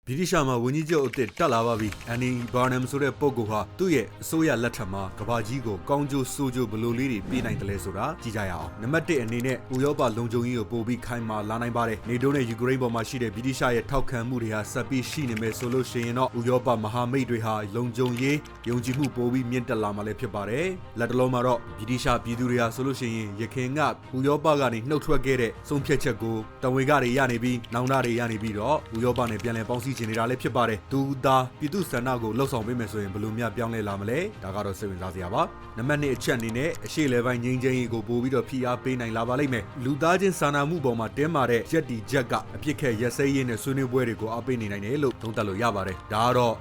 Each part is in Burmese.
ဗြိတိရှမှာဝန်ကြီးချုပ်အသစ်တက်လာပါပြီ။ Andy Burnham ဆိုတဲ့ပုဂ္ဂိုလ်ဟာသူ့ရဲ့အစိုးရလက်ထက်မှာကဘာကြီးကိုကောင်းကျိုးဆိုးကျိုးဘယ်လိုလေးတွေပေးနိုင်တယ်လဲဆိုတာကြည့်ကြရအောင်။နံပါတ်1အနေနဲ့ဥရောပလုံခြုံရေးကိုပို့ပြီးခိုင်မာလာနိုင်ပါတယ်။ NATO နဲ့ Ukraine ပေါ်မှာရှိတဲ့ဗြိတိရှရဲ့ထောက်ခံမှုတွေဟာဆက်ပြီးရှိနေမယ်ဆိုလို့ရှိရင်တော့ဥရောပမဟာမိတ်တွေဟာလုံခြုံရေးယုံကြည်မှုပိုပြီးမြင့်တက်လာမှာလည်းဖြစ်ပါတယ်။လက်တလုံးမှာတော့ဗြိတိရှပြည်သူတွေဟာဆိုလို့ရှိရင်ရခိုင်ကဥရောပကနေနှုတ်ထွက်ခဲ့တဲ့ဆုံးဖြတ်ချက်ကိုတဝန်ကတွေရနေပြီးနောင်တတွေရနေပြီးတော့ဥရောပနဲ့ပြန်လည်ပေါင်းစည်းချင်နေတာလည်းဖြစ်ပါတယ်သူသားပြည်သူ့ဆန္ဒကိုလှုပ်ဆောင်ပေးမယ်ဆိုရင်ဘယ်လိုများပြောင်းလဲလာမလဲဒါကတော့စိတ်ဝင်စားစရာပါနံပါတ်2အချက်အနေနဲ့အရှိလေပိုင်းငြိမ်းချမ်းရေးကိုပို့ပြီးတော့ဖိအားပေးနိုင်လာပါလိမ့်မယ်လူသားချင်းစာနာမှုပေါ်မှာတင်းမာတဲ့ရက်တီချက်ကအပြစ်ခဲရက်စဲရေးနဲ့ဆွေးနွေးပွဲတွေကိုအားပေးနေနိုင်တယ်လို့သုံးသပ်လို့ရပါတယ်ဒါကတော့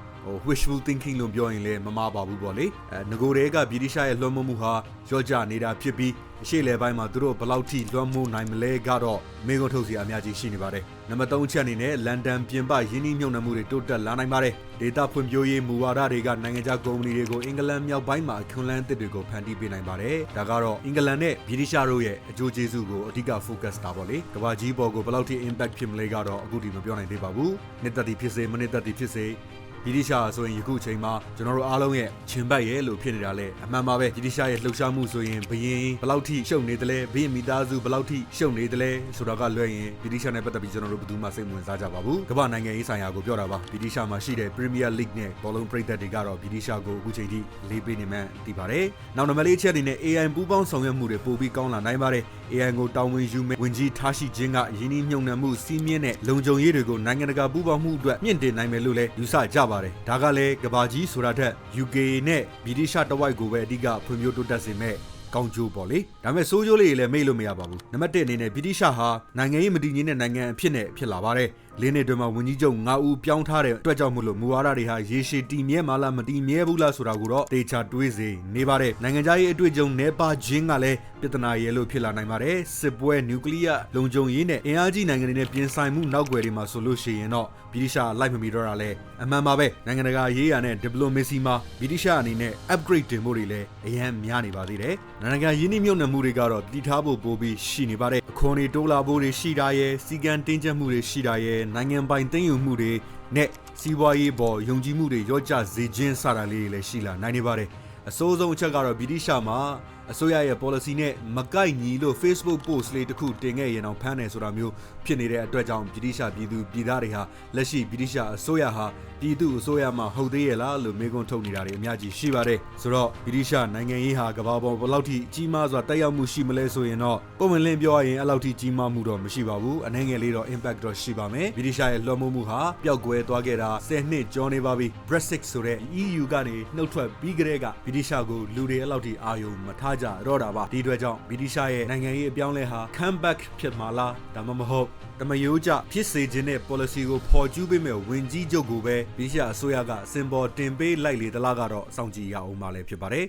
wishful thinking လို့ပြောရင်လည်းမမှားပါဘူးပေါ့လေငကိုတွေကဗြိတိရှရဲ့လွှမ်းမိုးမှုဟာရော့ကျနေတာဖြစ်ပြီးအရှိလေပိုင်းမှာသူတို့ဘယ်လောက်ထိလွှမ်းမိုးနိုင်မလဲကတော့မေးခွန်းထုတ်စရာအများကြီးရှိနေပါတယ်နံပါတ်3ချက်အနေနဲ့လန်ဒန်ပြင်ပယင်းနှိမ့်ညွှန်နှံမှုတွေတိုးတက်လာနိုင်ပါတယ်ဒေတာဖွံ့ဖြိုးရေးမူဝါဒတွေကနိုင်ငံခြားကုမ္ပဏီတွေကိုအင်္ဂလန်မြောက်ပိုင်းမှာအခွန်လန်းသစ်တွေကိုဖန်တီးပေးနိုင်ပါတယ်ဒါကတော့အင်္ဂလန်နဲ့ဗြိတိရှတို့ရဲ့အကျိုးကျေးဇူးကိုအဓိက focus တာပေါ့လေကမ္ဘာကြီးပေါ်ကိုဘယ်လောက်ထိ impact ဖြစ်မလဲကတော့အခုထိမပြောနိုင်သေးပါဘူးနှစ်သက်သည်ဖြစ်စေမနှစ်သက်သည်ဖြစ်စေဗြိတိရှဆိုရင်ယခုချိန်မှာကျွန်တော်တို့အားလုံးရဲ့ချင်ပတ်ရဲ့လို့ဖြစ်နေတာလေအမှန်ပါပဲဗြိတိရှရဲ့လှုပ်ရှားမှုဆိုရင်ဘယင်းဘယ်လောက်ထိရှုပ်နေတယ်လဲဘယင်းမိသားစုဘယ်လောက်ထိရှုပ်နေတယ်လဲဆိုတော့ကလွှဲရင်ဗြိတိရှနဲ့ပတ်သက်ပြီးကျွန်တော်တို့ဘယ်သူမှစိတ်ဝင်စားကြပါဘူးကမ္ဘာနိုင်ငံရေးဆိုင်ရာကိုပြောတာပါဗြိတိရှမှာရှိတဲ့ Premier League နဲ့ဘောလုံးပရိသတ်တွေကတော့ဗြိတိရှကိုအခုချိန်ထိလေးပေးနေမှန်းသိပါတယ်နောက်နံပါတ်4ချက်အနေနဲ့ AI ပူးပေါင်းဆောင်ရွက်မှုတွေပိုပြီးကောင်းလာနိုင်ပါတယ် AI ကိုတာဝန်ယူမဲ့ဝင်ကြီးထားရှိခြင်းကယင်းနှိမ့်ညွှန်နှံမှုစီးမြင့်တဲ့လုံခြုံရေးတွေကိုနိုင်ငံတကာပူးပေါင်းမှုအတွက်မြင့်တင်နိုင်မယ်လို့လည်းယူဆကြပါတယ်ဒါကလည်းကဘာကြီးဆိုတာထက် UK နဲ့ဗြိတိရှတဝိုက်ကိုပဲအဓိကဖွံ့ဖြိုးတိုးတက်စေမဲ့ကောင်းကျိုးပေါ့လေဒါပေမဲ့စိုးကျိုးလေးတွေလည်းမေ့လို့မရပါဘူးနံပါတ်1အနေနဲ့ဗြိတိရှဟာနိုင်ငံရေးမတည်ငြိမ်တဲ့နိုင်ငံအဖြစ်နဲ့ဖြစ်လာပါတယ်၄နှစ်တွင်မှာဝန်ကြီးချုပ်9ဦးပြောင်းထားတဲ့အတွက်ကြောင့်မို့လို့မူဝါဒတွေဟာရေရှည်တည်မြဲမလားမတည်မြဲဘူးလားဆိုတာကိုတော့တေချာတွေးစေနေပါတယ်နိုင်ငံခြားရေးအတွေ့အကြုံနှဲပါခြင်းကလည်းပြဿနာရဲလို့ဖြစ်လာနိုင်ပါတယ်စစ်ပွဲနျူကလ িয়ার လုံခြုံရေးနဲ့အင်အားကြီးနိုင်ငံတွေနဲ့ပြင်ဆိုင်မှုနောက်ွယ်တွေမှာဆိုလို့ရှိရင်တော့ဗြိတိရှလိုက်မမီတော့တာလဲအမှန်ပါပဲနိုင်ငံတကာရေးရာနဲ့ diplomacy မှာဗြိတိရှအနေနဲ့ upgrade တင်ဖို့တွေလည်းအရန်များနေပါသေးတယ်နိုင်ငံရင်းနှီးမြှုပ်နှံမှုတွေကတော့တည်ထားဖို့ပိုပြီးရှိနေပါတယ်အခွန်တွေတိုးလာဖို့တွေရှိတာရဲ့စီကံတင်းကျပ်မှုတွေရှိတာရဲ့နိုင်ငံပိုင်သိမ်းယူမှုတွေနဲ့စီးပွားရေးပေါ်ယုံကြည်မှုတွေရော့ကျစေခြင်းစတာလေးတွေလည်းရှိလာနိုင်နေပါတယ်အစိုးဆုံးအချက်ကတော့ဗြိတိရှမှာအစိုးရရဲ့ policy နဲ့မကိုက်ညီလို့ Facebook post လေးတစ်ခုတင်ခဲ့ရင်တော့ဖမ်းတယ်ဆိုတာမျိုးဖြစ်နေတဲ့အတွက်ကြောင့်ဗြိတိရှပြည်သူပြည်သားတွေဟာလက်ရှိဗြိတိရှအစိုးရဟာပြည်သူအစိုးရမှာဟုတ်သေးရဲ့လားလို့မေးခွန်းထုတ်နေတာတွေအများကြီးရှိပါတယ်ဆိုတော့ဗြိတိရှနိုင်ငံရေးဟာကမ္ဘာပေါ်ဘယ်လောက်ထိကြီးမားစွာတက်ရောက်မှုရှိမလဲဆိုရင်တော့ပုံမှန်လင်းပြောရရင်အဲ့လောက်ထိကြီးမားမှုတော့မရှိပါဘူးအနေငယ်လေးတော့ impact တော့ရှိပါမယ်ဗြိတိရှရဲ့လွှမ်းမိုးမှုဟာပျောက်ကွယ်သွားခဲ့တာ10နှစ်ကျော်နေပါပြီ Brexit ဆိုတဲ့ EU ကနေနှုတ်ထွက်ပြီးကြတဲ့ကဗြိတိရှကိုလူတွေအဲ့လောက်ထိအာရုံမထားကြတော့တာပါဒီအတွက်ကြောင့်ဗြိတိရှရဲ့နိုင်ငံရေးအပြောင်းလဲဟာ comeback ဖြစ်မှာလားဒါမှမဟုတ်တမယိုးကြဖြစ်စေခြင်းတဲ့ policy ကိုဖော်ကျူးပေးမဲ့ဝင်ကြီးချုပ်ကိုပဲဗြိတိရှအစိုးရကအစင်ပေါ်တင်ပေးလိုက်လေသလားကတော့စောင့်ကြည့်ရအောင်ပါလဲဖြစ်ပါတယ်